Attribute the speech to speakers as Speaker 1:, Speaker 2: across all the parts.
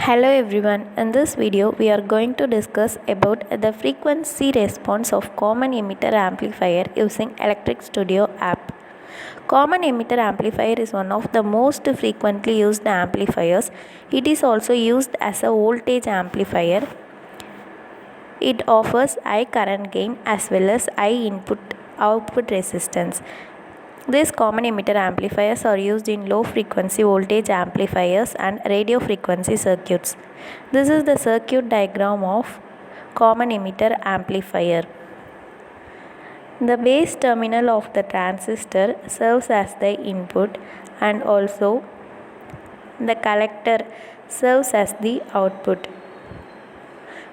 Speaker 1: Hello everyone, in this video we are going to discuss about the frequency response of common emitter amplifier using Electric Studio app. Common emitter amplifier is one of the most frequently used amplifiers. It is also used as a voltage amplifier. It offers high current gain as well as high output resistance. These common emitter amplifiers are used in low frequency voltage amplifiers and radio frequency circuits. This is the circuit diagram of common emitter amplifier. The base terminal of the transistor serves as the input and also the collector serves as the output.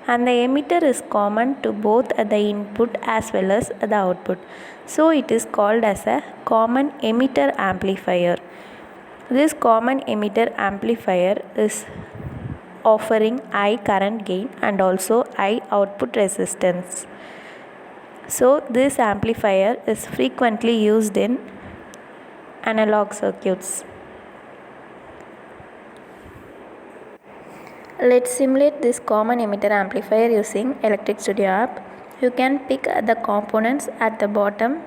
Speaker 1: And the emitter is common to both the input as well as the output. So it is called as a common emitter amplifier. This common emitter amplifier is offering high current gain and also high output resistance. So this amplifier is frequently used in analog circuits. Let's simulate this common emitter amplifier using Electric Studio app. You can pick the components at the bottom.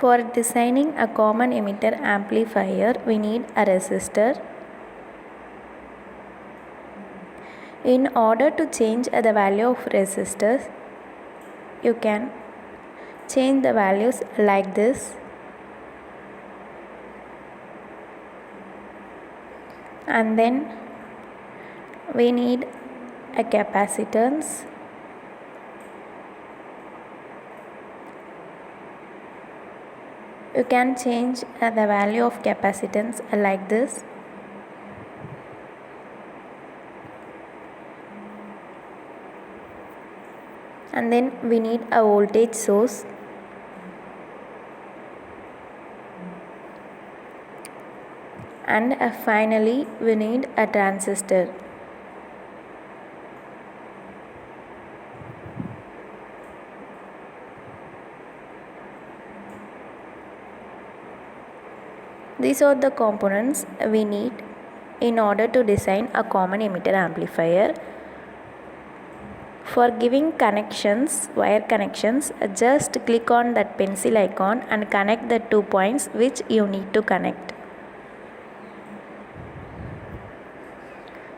Speaker 1: For designing a common emitter amplifier, we need a resistor. In order to change the value of resistors, you can change the values like this. And then we need a capacitance. You can change the value of capacitance like this. And then we need a voltage source. And finally we need a transistor. These are the components we need in order to design a common emitter amplifier. For giving connections, wire connections, just click on that pencil icon and connect the 2 points which you need to connect.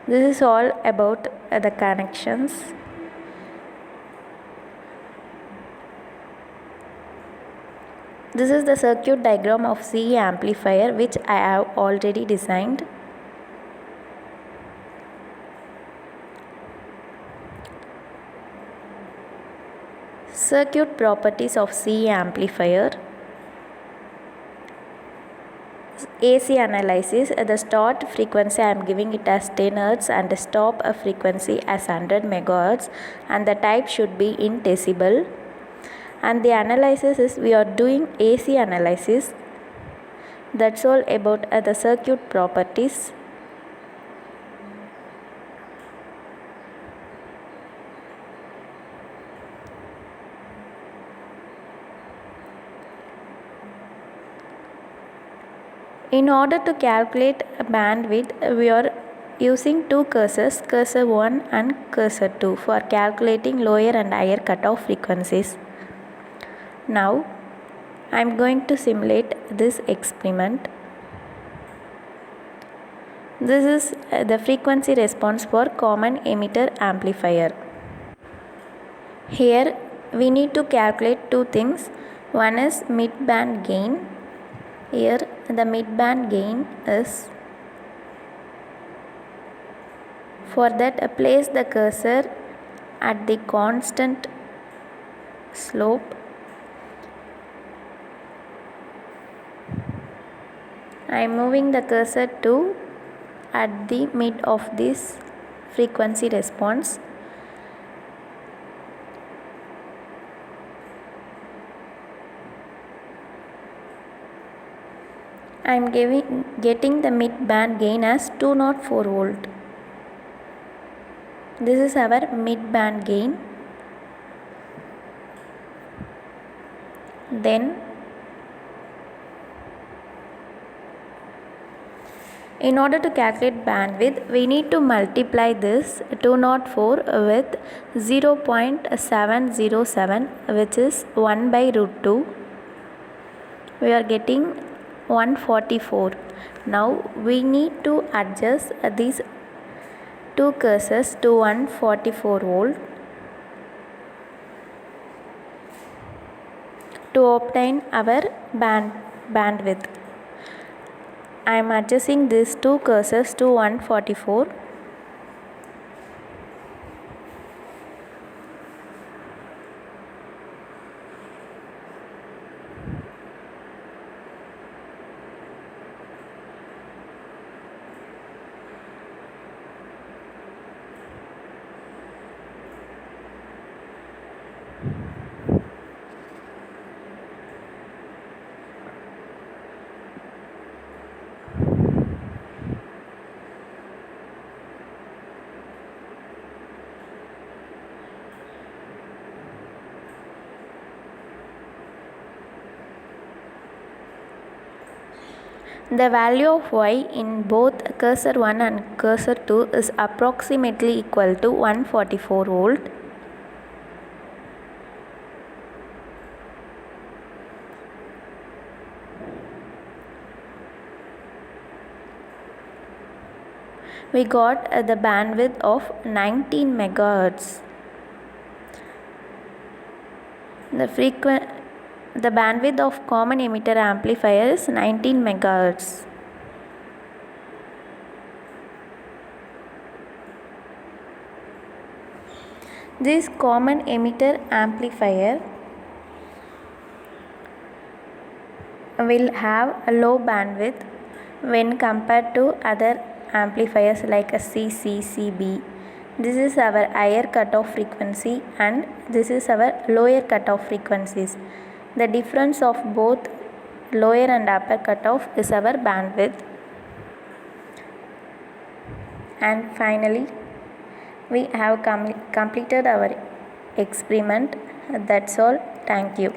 Speaker 1: This is all about the connections. This is the circuit diagram of CE amplifier which I have already designed. Circuit properties of CE amplifier. AC analysis, the start frequency I am giving it as 10 Hz and the stop frequency as 100 MHz and the type should be in decibel. And the analysis is we are doing AC analysis. That's all about the circuit properties. In order to calculate bandwidth, we are using two cursors, cursor 1 and cursor 2 for calculating lower and higher cutoff frequencies. Now, I am going to simulate this experiment. This is the frequency response for common emitter amplifier. Here, we need to calculate two things. One is mid-band gain. Here the mid-band gain is, for that place the cursor at the constant slope. I am moving the cursor to at the mid of this frequency response. I am getting the mid band gain as 204 volt. This is our mid band gain. Then In order to calculate bandwidth, we need to multiply this 204 with 0.707, which is 1 by root 2. We are getting 144. Now we need to adjust these two cursors to 144 volt to obtain our bandwidth. I am adjusting these two cursors to 144. The value of y in both cursor 1 and cursor 2 is approximately equal to 144 volt. We got the bandwidth of 19 megahertz. The bandwidth of common emitter amplifier is 19 megahertz. This common emitter amplifier will have a low bandwidth when compared to other amplifiers like a CB. This is our higher cutoff frequency and this is our lower cutoff frequencies. The difference of both lower and upper cutoff is our bandwidth. And finally, we have completed our experiment. That's all. Thank you.